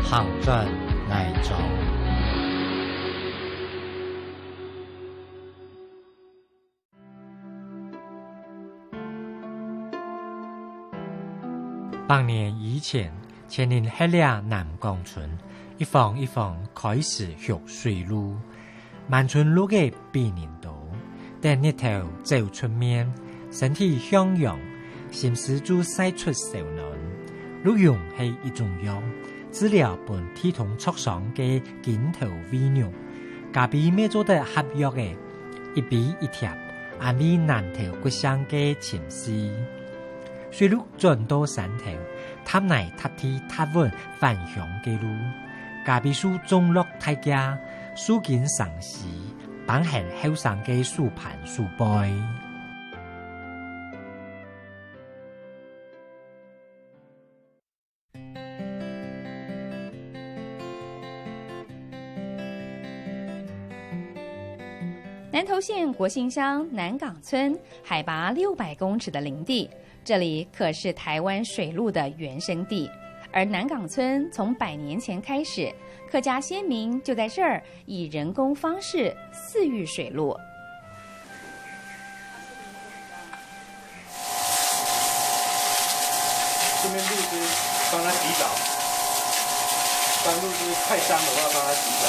航转来走。8年以前，前年黑了南港村，一房一房开始学水路，满村路嘅比年多，但日头走出面，身体向阳，心思就晒出少暖。鹿茸係一種藥，治療本體痛挫傷嘅頸頭微肉，加比咩做得合藥嘅，一比一貼，安慰難頭骨傷嘅潛思。水路轉到山頭，塔內塔梯塔穩返鄉嘅路，加比樹種落大家，樹根上市，綁係後生嘅樹盤樹背。南投县国姓乡南港村，海拔600公尺的林地，这里可是台湾水路的原生地。而南港村从100年前开始，客家先民就在这儿以人工方式饲育水路。这边鹿是帮它洗澡，当鹿是太脏的话，帮它洗澡。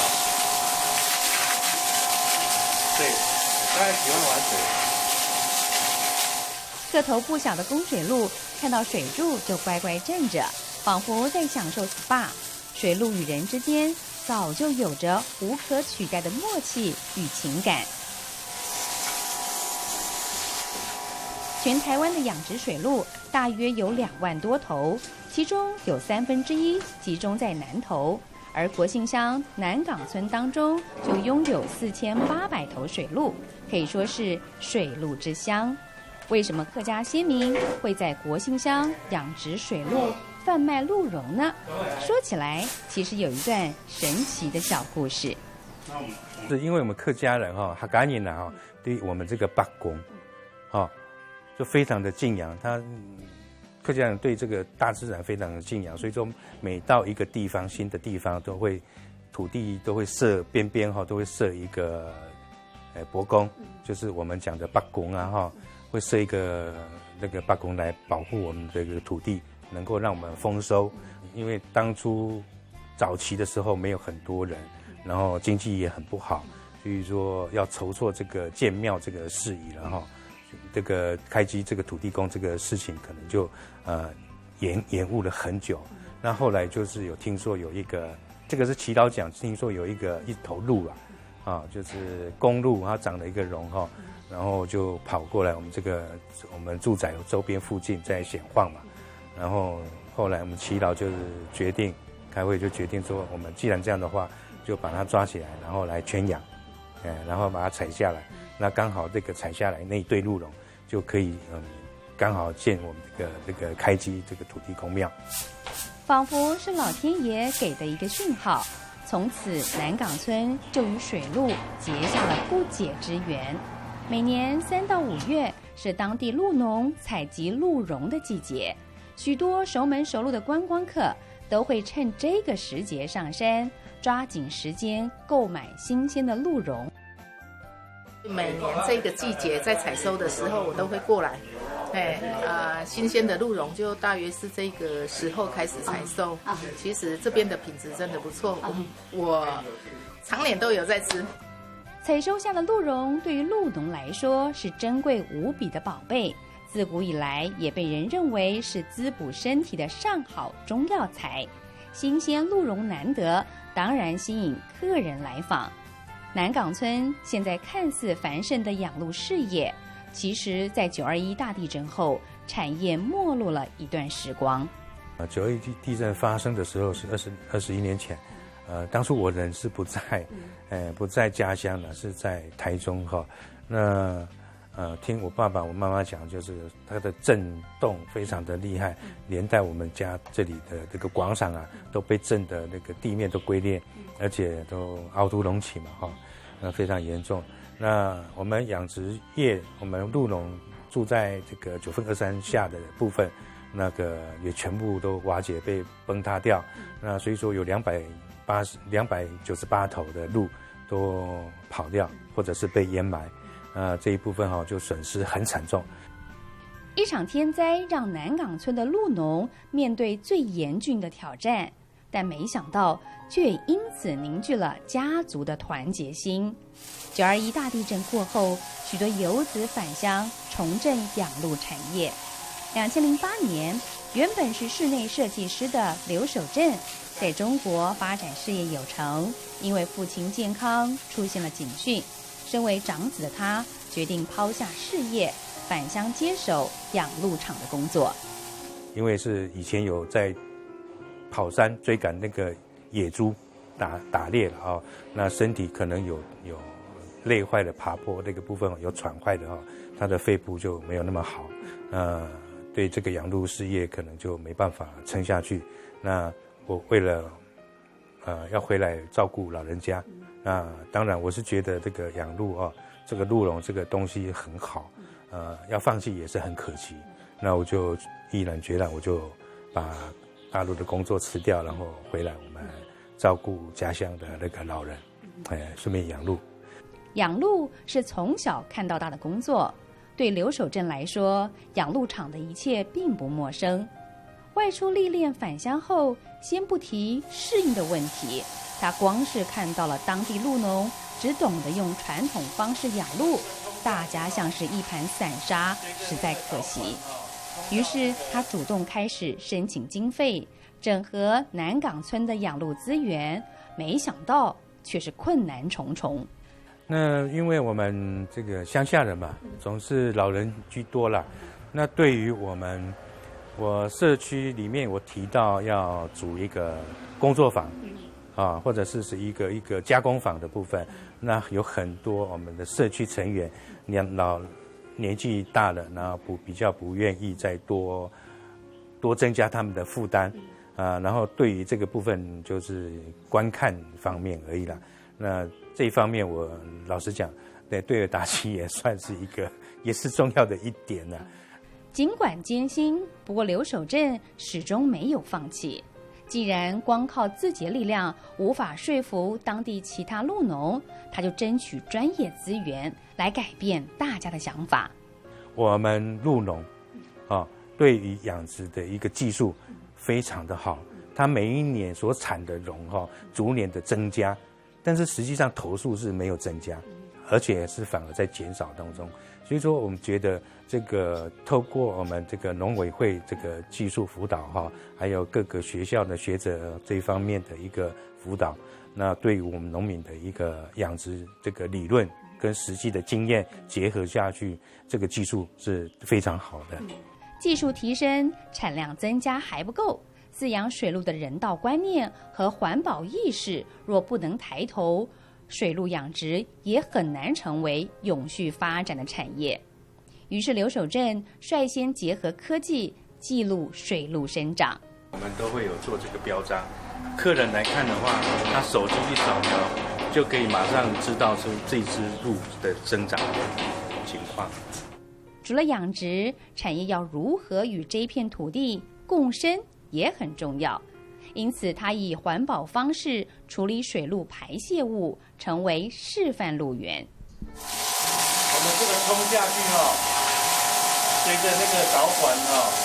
对，大家喜欢玩水。个头不小的供水鹿看到水柱就乖乖站着，仿佛在享受 SPA。水鹿与人之间早就有着无可取代的默契与情感。全台湾的养殖水鹿大约有2万多头，其中有1/3集中在南投。而国姓乡南港村当中就拥有4800头水鹿，可以说是水鹿之乡。为什么客家先民会在国姓乡养殖水鹿、贩卖鹿茸呢？说起来，其实有一段神奇的小故事。是因为我们客家人客家人对我们这个八公就非常的敬仰，客家人对这个大自然非常的敬仰，所以说每到一个地方新的地方都会土地都会设边都会设一个伯公，就是我们讲的八公会设一个那个八公来保护我们这个土地，能够让我们丰收。因为当初早期的时候没有很多人，然后经济也很不好，所以说要筹措这个建庙这个事宜了这个开基这个土地公这个事情可能就延误了很久。那后来就是有听说有一个，这个是祈祷讲，听说有一头鹿就是公鹿，它长了一个绒然后就跑过来我们住宅周边附近在显晃嘛。然后后来我们祈祷就是决定开会，就决定说我们既然这样的话，就把它抓起来，然后来圈养，然后把它采下来。那刚好这个采下来那一对鹿茸就可以刚好建我们这个开基这个土地公庙，仿佛是老天爷给的一个讯号。从此南港村就与水鹿结下了不解之缘。每年3到5月是当地鹿农采集鹿茸的季节，许多熟门熟路的观光客都会趁这个时节上山，抓紧时间购买新鲜的鹿茸。每年这个季节在采收的时候，我都会过来。新鲜的鹿茸就大约是这个时候开始采收。其实这边的品质真的不错，我常年都有在吃。采收下的鹿茸对于鹿农来说是珍贵无比的宝贝，自古以来也被人认为是滋补身体的上好中药材。新鲜鹿茸难得，当然吸引客人来访。南港村现在看似繁盛的养鹿事业，其实在921大地震后，产业没落了一段时光。921地震发生的时候是21年前，当初我人是不在家乡的，是在台中那听我爸爸我妈妈讲，就是它的震动非常的厉害，连带我们家这里的这个广场都被震的那个地面都龟裂，而且都凹凸隆起嘛非常严重。那我们养殖业，我们鹿农住在这个9份23下的部分，那个也全部都瓦解被崩塌掉。那所以说有298头的鹿都跑掉，或者是被淹埋。这一部分就损失很惨重。一场天灾让南港村的鹿农面对最严峻的挑战，但没想到却也因此凝聚了家族的团结心。921大地震过后，许多游子返乡重振养鹿产业。2008年，原本是室内设计师的刘守正，在中国发展事业有成，因为父亲健康出现了警讯，身为长子的他决定抛下事业，返乡接手养鹿场的工作。因为是以前有在跑山追赶那个野猪，打猎了那身体可能有累坏的爬坡那个部分有喘坏的他的肺部就没有那么好，对这个养鹿事业可能就没办法撑下去。那我为了要回来照顾老人家，那当然我是觉得这个养鹿这个鹿茸这个东西很好，要放弃也是很可惜。那我就毅然决然，我就把大陆的工作辞掉，然后回来我们照顾家乡的那个老人，顺便养鹿。养鹿是从小看到大的工作，对刘守正来说，养鹿场的一切并不陌生。外出历练返乡后，先不提适应的问题，他光是看到了当地鹿农只懂得用传统方式养鹿，大家像是一盘散沙，实在可惜。于是他主动开始申请经费，整合南港村的养鹿资源，没想到却是困难重重。那因为我们这个乡下人嘛，总是老人居多啦。那对于我社区里面我提到要组一个工作坊或者是一个加工坊的部分，那有很多我们的社区成员年纪大了，然后比较不愿意再多增加他们的负担然后对于这个部分就是观看方面而已啦。那这一方面我老实讲，对尔达奇也算是也是重要的一点啦。尽管艰辛，不过刘守正始终没有放弃。既然光靠自己的力量无法说服当地其他鹿农，他就争取专业资源来改变大家的想法。我们鹿农对于养殖的一个技术非常的好，它每一年所产的茸逐年的增加，但是实际上头数是没有增加，而且是反而在减少当中。所以说我们觉得这个透过我们这个农委会这个技术辅导还有各个学校的学者这一方面的一个辅导，那对于我们农民的一个养殖这个理论跟实际的经验结合下去，这个技术是非常好的。技术提升，产量增加还不够，饲养水鹿的人道观念和环保意识若不能抬头，水鹿养殖也很难成为永续发展的产业。于是刘守正率先结合科技记录水鹿生长。我们都会有做这个标章，客人来看的话，他手机一扫描就可以马上知道出这只鹿的生长情况。除了养殖，产业要如何与这片土地共生也很重要。因此他以环保方式处理水鹿排泄物，成为示范鹿园。我们这个冲下去随着那个导管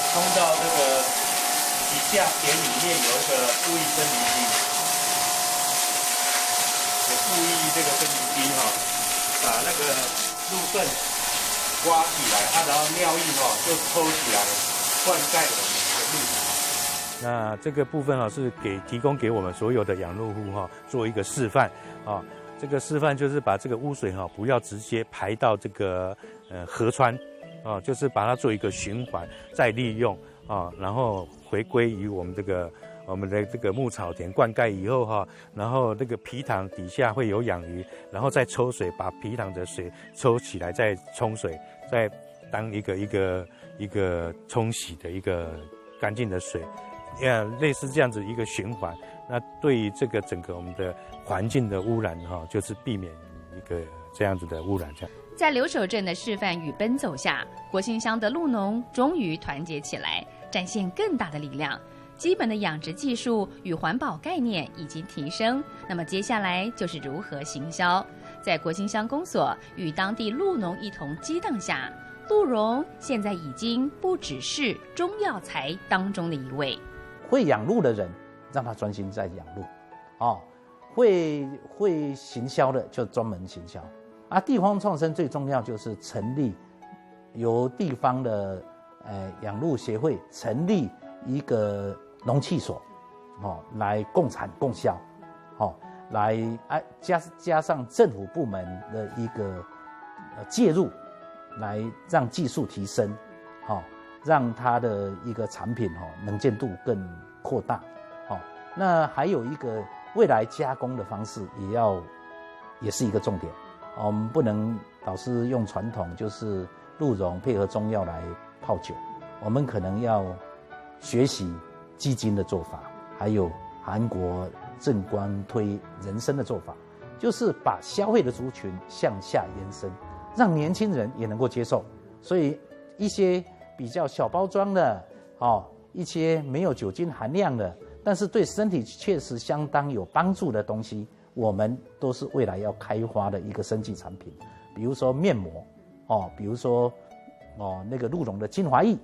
冲到这个底下田里面有一个注意分离机，也注意这个分离机把那个鹿粪刮起来然后尿液就抽起来灌溉我们的鹿场。那这个部分是提供给我们所有的养鹿户做一个示范这个示范就是把这个污水不要直接排到这个河川就是把它做一个循环再利用然后回归于我们的这个牧草田灌溉以后然后这个皮塘底下会有养鱼，然后再抽水把皮塘的水抽起来再冲水，再当一个冲洗的一个干净的水，类似这样子一个循环。那对于这个整个我们的环境的污染就是避免一个这样子的污染。在刘守正的示范与奔走下，国姓乡的鹿农终于团结起来，展现更大的力量。基本的养殖技术与环保概念已经提升，那么接下来就是如何行销。在国兴乡公所与当地鹿农一同激荡下，鹿茸现在已经不只是中药材当中的一位。会养鹿的人，让他专心在养鹿，哦，会行销的就专门行销。啊，地方创生最重要就是成立由地方的养鹿协会成立一个农企所，哦，来共产共销，哦，来加上政府部门的一个介入，来让技术提升，哦，让它的一个产品能见度更扩大，哦，那还有一个未来加工的方式也是一个重点，我们不能老是用传统就是鹿茸配合中药来泡酒，我们可能要学习基金的做法，还有韩国正官推人参的做法，就是把消费的族群向下延伸，让年轻人也能够接受。所以一些比较小包装的，一些没有酒精含量的，但是对身体确实相当有帮助的东西，我们都是未来要开发的一个生技产品。比如说面膜，比如说那个鹿茸的精华液。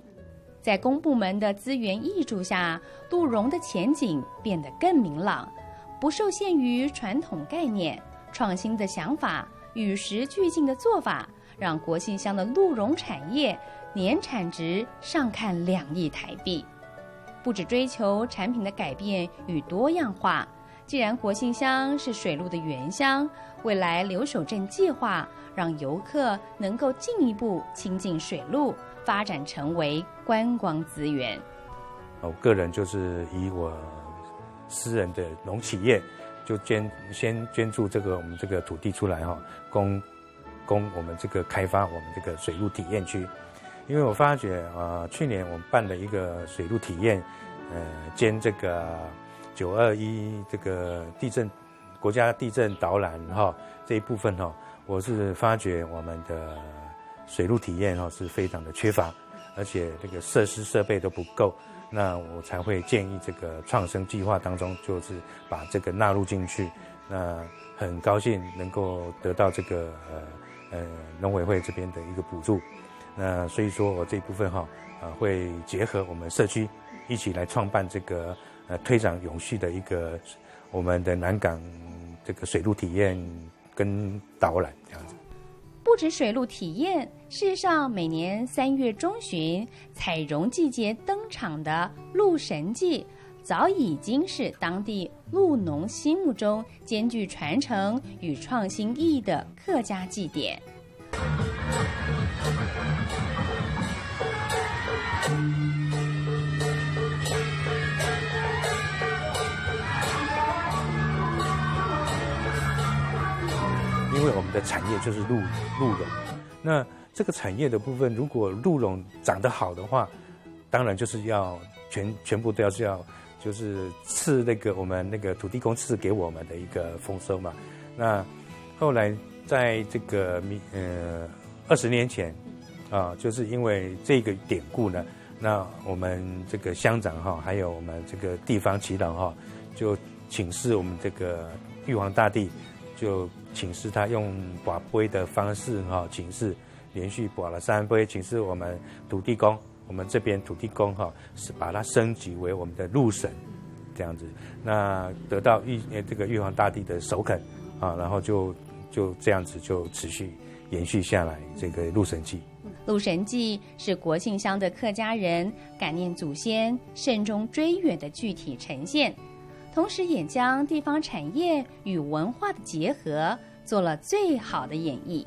在公部门的资源挹注下，鹿茸的前景变得更明朗，不受限于传统概念，创新的想法，与时俱进的做法，让国兴乡的鹿茸产业年产值上看2亿台币。不只追求产品的改变与多样化，既然国兴乡是水鹿的原乡，未来留守镇计划让游客能够进一步亲近水鹿，发展成为观光资源。我个人就是以我私人的农企业，就先捐助我们这个土地出来供我们这个开发我们这个水鹿体验区。因为我发觉去年我们办了一个水鹿体验，兼这个921这个国家地震导览这一部分我是发觉我们的水鹿体验是非常的缺乏，而且这个设施设备都不够，那我才会建议这个创生计划当中就是把这个纳入进去。那很高兴能够得到这个农委会这边的一个补助。那所以说我这一部分会结合我们社区一起来创办这个推展永续的一个我们的南港这个水鹿体验跟导览这样子。不止水鹿体验，事实上每年3月中旬采茸季节登场的鹿神祭，早已经是当地鹿农心目中兼具传承与创新意义的客家祭典。因为我们的产业就是鹿茸，那这个产业的部分，如果鹿茸长得好的话，当然就是要全部都要就是赐我们那个土地公赐给我们的一个丰收嘛。那后来在这个20年前就是因为这个典故呢，那我们这个乡长还有我们这个地方耆老就请示我们这个玉皇大帝，就请示他用拔杯的方式请示，连续拔了3杯，请示我们土地公，我们这边土地公是把它升级为我们的鹿神这样子，那得到这个玉皇大帝的首肯然后就这样子就持续延续下来这个鹿神祭。鹿神祭是国兴乡的客家人感念祖先、慎终追远的具体呈现，同时也将地方产业与文化的结合做了最好的演绎。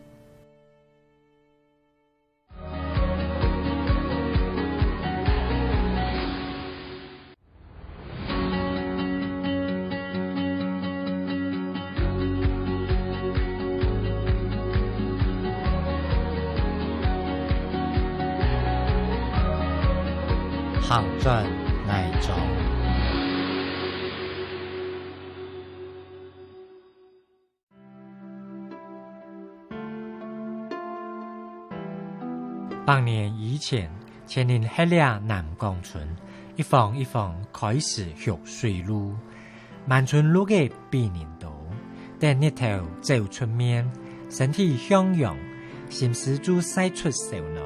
行转乃州。8年以前，前年迄俩南江村，一房一房开始学水路，满村路嘅避年道，但日头走出面，身体向阳，心思就晒出少暖。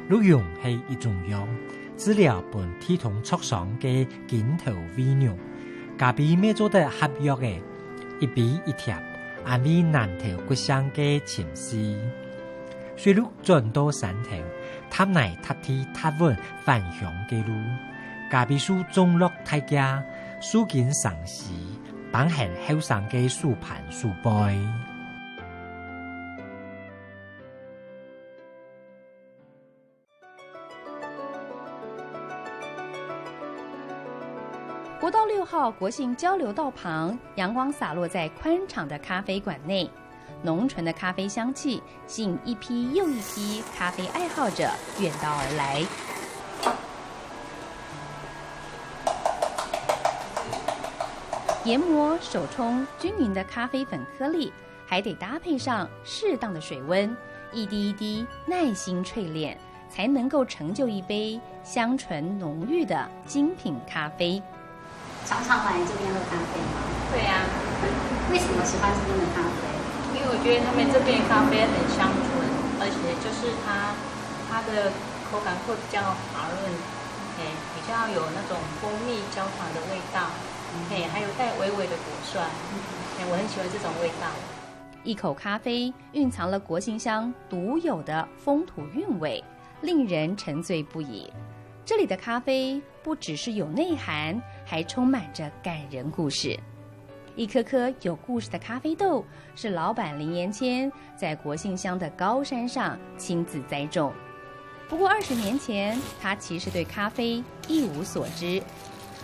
鹿茸係一種藥，治療本體痛挫傷嘅頸頭微肉，加比咩做得合藥嘅，一比一貼，安慰難頭骨傷嘅潛思。水路轉到山頭，塔內塔梯塔穩返鄉嘅路，加比樹種落大家，樹根上市，綁喺後生嘅樹盤樹背。国道6号国姓交流道旁，阳光洒落在宽敞的咖啡馆内，浓醇的咖啡香气吸引一批又一批咖啡爱好者远道而来。研磨、手冲均匀的咖啡粉颗粒，还得搭配上适当的水温，一滴一滴耐心淬炼，才能够成就一杯香醇浓郁的精品咖啡。常常来这边喝咖啡吗？对呀、为什么喜欢这边的咖啡？因为我觉得他们这边咖啡很香醇，而且就是它的口感会比较滑润，比较有那种蜂蜜焦糖的味道，还有带微微的果酸，我很喜欢这种味道。一口咖啡蕴藏了国姓乡独有的风土韵味，令人沉醉不已。这里的咖啡不只是有内涵，还充满着感人故事。一颗颗有故事的咖啡豆是老板林延谦在国姓乡的高山上亲自栽种。不过20年前，他其实对咖啡一无所知。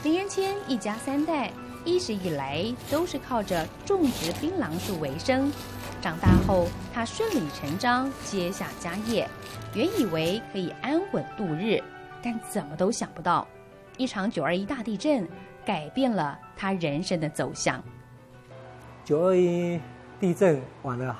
林延谦一家3代一直以来都是靠着种植槟榔树为生。长大后，他顺理成章接下家业，原以为可以安稳度日，但怎么都想不到，一场921大地震改变了他人生的走向。921地震晚了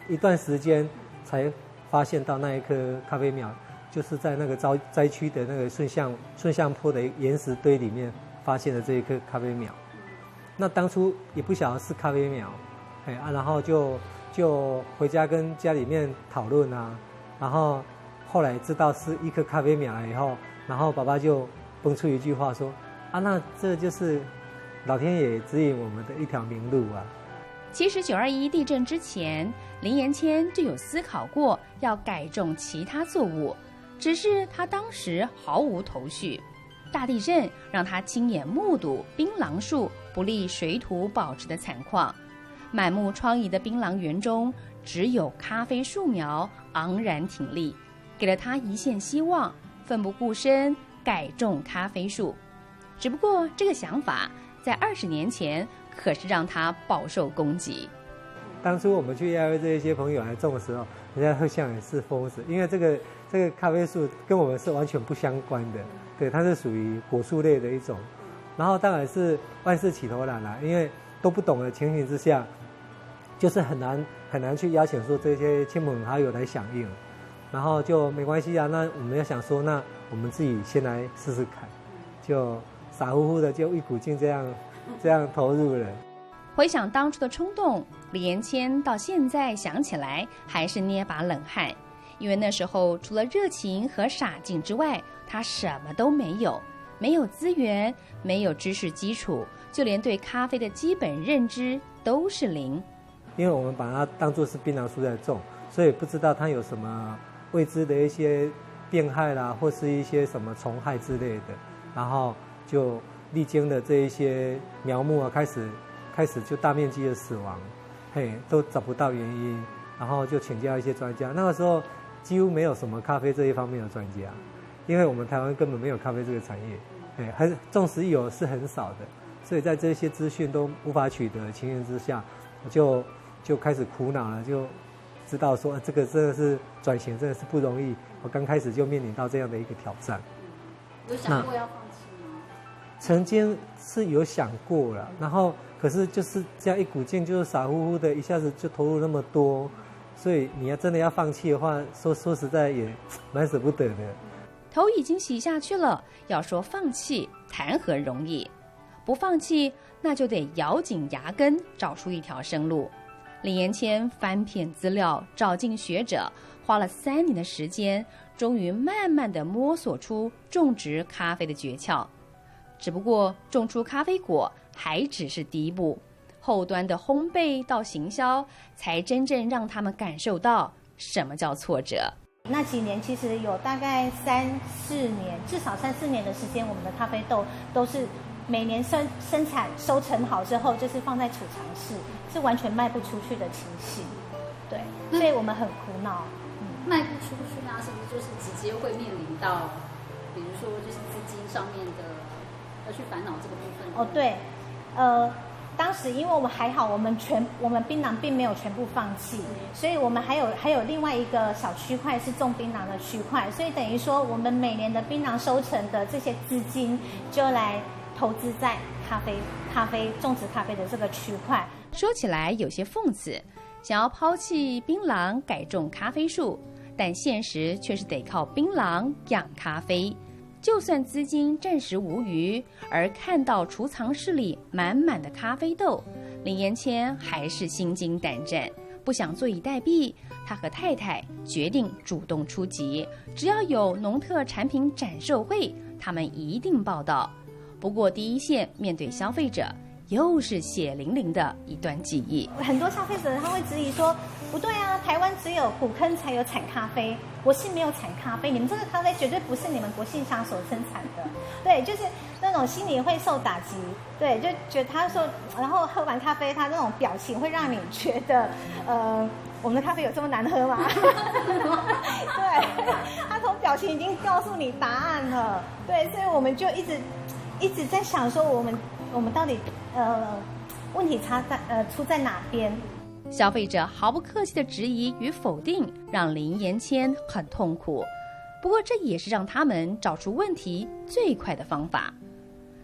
一段时间，才发现到那一棵咖啡苗，就是在那个灾区的那个顺向坡的岩石堆里面发现的这一棵咖啡苗。那当初也不晓得是咖啡苗，然后就回家跟家里面讨论啊，然后后来知道是一棵咖啡苗了以后，然后爸爸就蹦出一句话说：“啊，那这就是老天爷指引我们的一条明路啊。”其实921地震之前，林延谦就有思考过要改种其他作物，只是他当时毫无头绪。大地震让他亲眼目睹槟榔树不利水土保持的惨况，满目疮痍的槟榔园中，只有咖啡树苗昂然挺立，给了他一线希望，奋不顾身改种咖啡树。只不过这个想法在20年前可是让他饱受攻击。当初我们去邀约这些朋友来种的时候，人家会像也是疯子，因为这个咖啡树跟我们是完全不相关的，对，它是属于果树类的一种。然后当然是万事起头难啦，因为都不懂的情形之下，就是很难去邀请说这些亲朋好友来响应，然后就没关系啊。那我们要想说，那我们自己先来试试看，就傻乎乎的就一股劲这样投入了。回想当初的冲动，李延谦到现在想起来还是捏把冷汗，因为那时候除了热情和傻劲之外，他什么都没有，没有资源，没有知识基础，就连对咖啡的基本认知都是零。因为我们把它当作是槟榔树在种，所以不知道它有什么未知的一些变害啦，或是一些什么虫害之类的，然后就历经了这一些苗木啊，开始就大面积的死亡，都找不到原因，然后就请教一些专家。那个时候几乎没有什么咖啡这一方面的专家，因为我们台湾根本没有咖啡这个产业，纵使有是很少的，所以在这些资讯都无法取得的情形之下，我就开始苦恼了，就知道说这个真的是转型真的是不容易。我刚开始就面临到这样的一个挑战。有想过要放弃吗？曾经是有想过了，然后可是就是这样一股劲，就是傻乎乎的，一下子就投入那么多，所以你要真的要放弃的话，说实在也蛮舍不得的。头已经洗下去了，要说放弃，谈何容易？不放弃，那就得咬紧牙根，找出一条生路。林延谦翻遍资料，找尽学者，花了3年的时间，终于慢慢地摸索出种植咖啡的诀窍。只不过种出咖啡果还只是第一步，后端的烘焙到行销，才真正让他们感受到什么叫挫折。那几年其实有大概3-4年，至少3-4年的时间，我们的咖啡豆都是每年生产收成好之后，就是放在储藏室，是完全卖不出去的情形。对，所以我们很苦恼。卖不出去，那是不是就是直接会面临到，比如说就是资金上面的要去烦恼这个部分？哦，对，当时因为我们还好，我们槟榔并没有全部放弃，所以我们还有另外一个小区块是种槟榔的区块，所以等于说我们每年的槟榔收成的这些资金就来投资在咖啡种植咖啡的这个区块。说起来有些讽刺，想要抛弃槟榔改种咖啡树，但现实却是得靠槟榔养咖啡。就算资金暂时无余，而看到储藏室里满满的咖啡豆，林延谦还是心惊胆战，不想坐以待毙。他和太太决定主动出击，只要有农特产品展售会，他们一定报道。不过第一线面对消费者，又是血淋淋的一段记忆。很多消费者他会质疑说，不对啊，台湾只有古坑才有产咖啡，国信没有产咖啡，你们这个咖啡绝对不是你们国信商所生产的。对，就是那种心里会受打击。对，就觉得他说，然后喝完咖啡，他那种表情会让你觉得，我们的咖啡有这么难喝吗？对，他从表情已经告诉你答案了。对，所以我们就一直在想说，我们到底问题出在哪边？消费者毫不客气的质疑与否定，让林延谦很痛苦。不过这也是让他们找出问题最快的方法。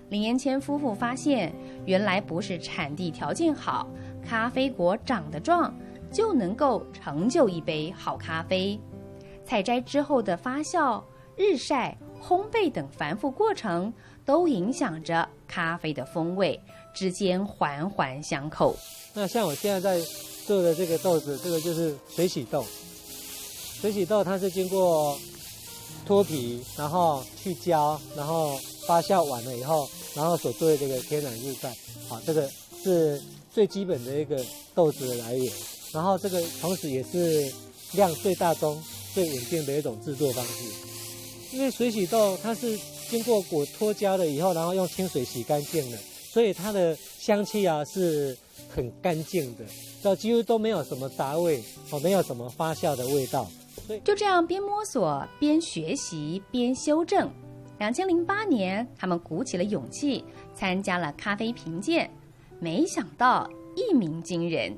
林延谦夫妇发现，原来不是产地条件好，咖啡果长得壮，就能够成就一杯好咖啡。采摘之后的发酵、日晒、烘焙等繁复过程，都影响着咖啡的风味，之间环环相扣。那像我现在在做的这个豆子，这个就是水洗豆。水洗豆它是经过脱皮，然后去胶，然后发酵完了以后，然后所做的这个天然日晒。好，这个是最基本的一个豆子的来源。然后这个同时也是量最大宗、最稳定的一种制作方式。因为水洗豆它是经过果脱胶了以后，然后用清水洗干净了，所以它的香气啊是很干净的，几乎都没有什么杂味，没有什么发酵的味道。就这样边摸索边学习边修正。2008年，他们鼓起了勇气参加了咖啡评鉴，没想到一鸣惊人。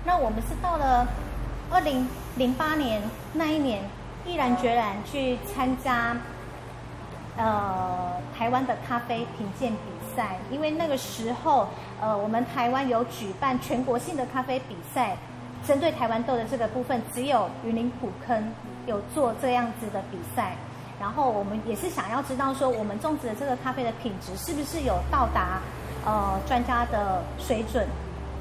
那我们是到了2008年那一年，毅然决然去参加台湾的咖啡评鉴比赛，因为那个时候我们台湾有举办全国性的咖啡比赛，针对台湾豆的这个部分，只有云林古坑有做这样子的比赛。然后我们也是想要知道说，我们种植的这个咖啡的品质是不是有到达专家的水准？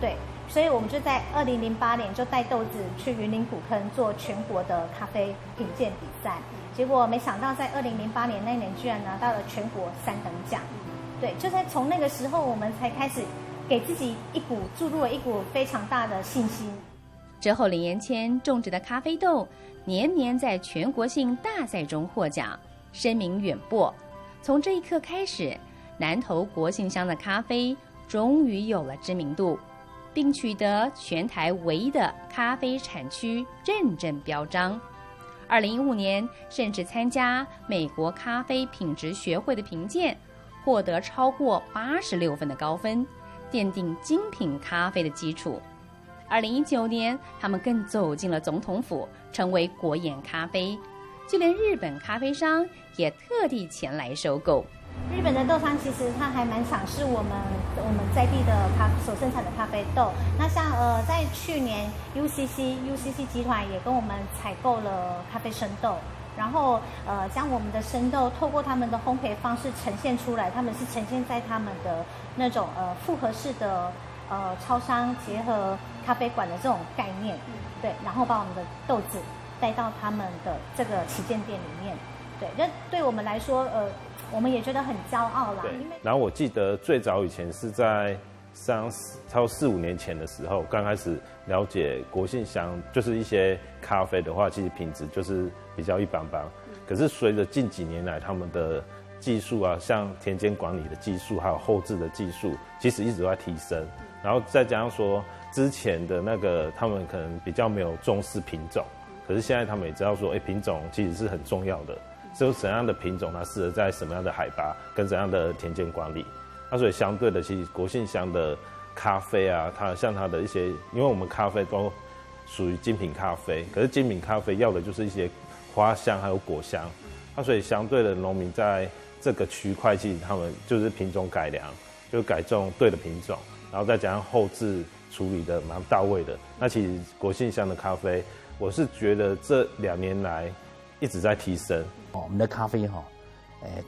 对，所以我们就在2008年就带豆子去云林古坑做全国的咖啡评鉴比赛。结果没想到在2008年那年居然拿到了全国3等奖。对，就在从那个时候，我们才开始给自己注入了一股非常大的信心。之后林延谦种植的咖啡豆年年在全国性大赛中获奖，声名远播。从这一刻开始，南投国信乡的咖啡终于有了知名度，并取得全台唯一的咖啡产区认证标章。2015年甚至参加美国咖啡品质学会的评鉴，获得超过86分的高分，奠定精品咖啡的基础。2019年，他们更走进了总统府，成为国研咖啡，就连日本咖啡商也特地前来收购。日本的豆商其实他还蛮赏识我们在地的所生产的咖啡豆。那像在去年 UCC 集团也跟我们采购了咖啡生豆，然后将我们的生豆透过他们的烘焙方式呈现出来，他们是呈现在他们的那种复合式的超商结合咖啡馆的这种概念，对，然后把我们的豆子带到他们的这个旗舰店里面，对，这对我们来说，我们也觉得很骄傲啦。因为然后我记得最早以前是在超4-5年前的时候，刚开始了解国信乡，就是一些咖啡的话，其实品质就是比较一般般。可是随着近几年来他们的技术啊，像田间管理的技术，还有后置的技术，其实一直都在提升。然后再加上说之前的那个他们可能比较没有重视品种，可是现在他们也知道说，品种其实是很重要的，只有怎样的品种它适合在什么样的海拔跟怎样的田间管理。那所以相对的，其实国信乡的咖啡啊，它像它的一些，因为我们咖啡都属于精品咖啡，可是精品咖啡要的就是一些花香还有果香。那所以相对的，农民在这个区块，其实他们就是品种改良，就改种对的品种，然后再加上后置处理的蛮到位的。那其实国信乡的咖啡，我是觉得这2年来一直在提升。我们的咖啡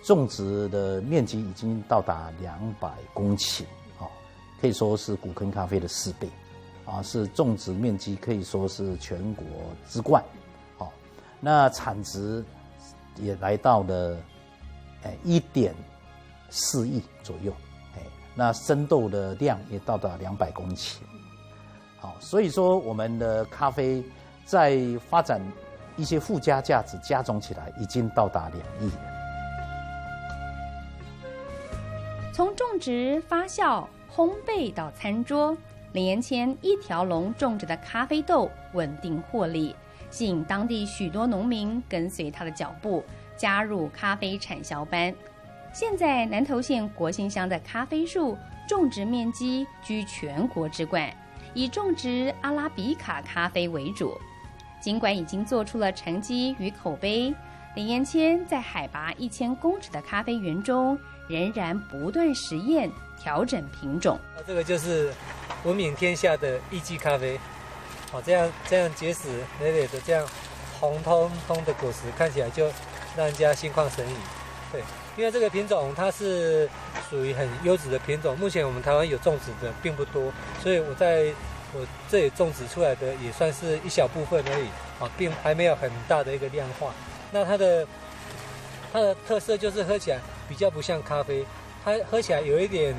种植的面积已经到达200公顷，可以说是古坑咖啡的4倍，是种植面积可以说是全国之冠。那产值也来到了1.4亿左右，那生豆的量也到达200公顷。所以说我们的咖啡在发展一些附加价值加总起来，已经到达2亿了。从种植、发酵、烘焙到餐桌，林延谦一条龙种植的咖啡豆稳定获利，吸引当地许多农民跟随他的脚步，加入咖啡产销班。现在南投县国信乡的咖啡树种植面积居全国之冠，以种植阿拉比卡咖啡为主。尽管已经做出了成绩与口碑，林延谦在海拔1000公尺的咖啡园中，仍然不断实验调整品种。这个就是闻名天下的一季咖啡，这样结实累累的，这样红彤彤的果实，看起来就让人家心旷神怡。对，因为这个品种它是属于很优质的品种，目前我们台湾有种植的并不多，所以我这里种植出来的也算是一小部分而已，并还没有很大的一个量化。那它的特色就是喝起来比较不像咖啡，它喝起来有一点，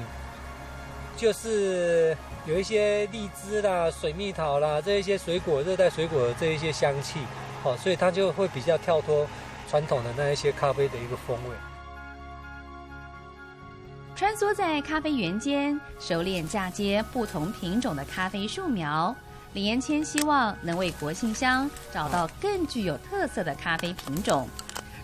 就是有一些荔枝啦、水蜜桃啦这一些水果、热带水果的这一些香气，所以它就会比较跳脱传统的那一些咖啡的一个风味。穿梭在咖啡园间，熟练嫁接不同品种的咖啡树苗，林延谦希望能为国信乡找到更具有特色的咖啡品种。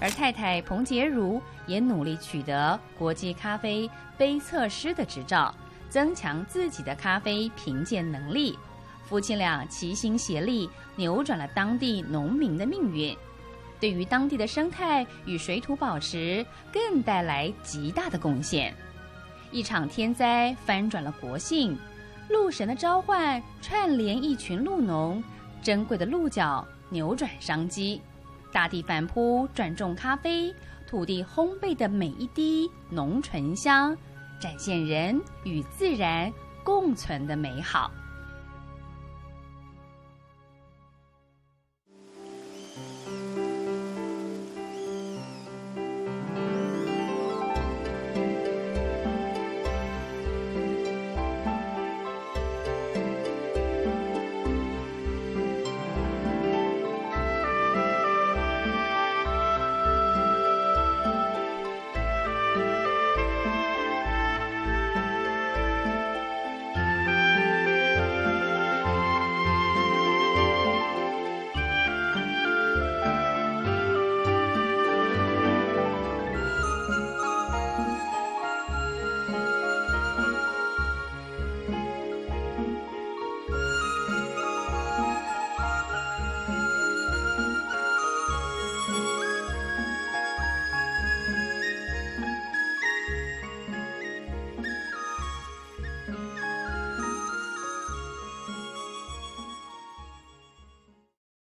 而太太彭洁如也努力取得国际咖啡杯测师的执照，增强自己的咖啡评鉴能力。夫妻俩齐心协力，扭转了当地农民的命运，对于当地的生态与水土保持更带来极大的贡献。一场天灾翻转了国信，鹿神的召唤串联一群鹿农，珍贵的鹿角扭转商机。大地反扑转种咖啡，土地烘焙的每一滴浓醇香，展现人与自然共存的美好。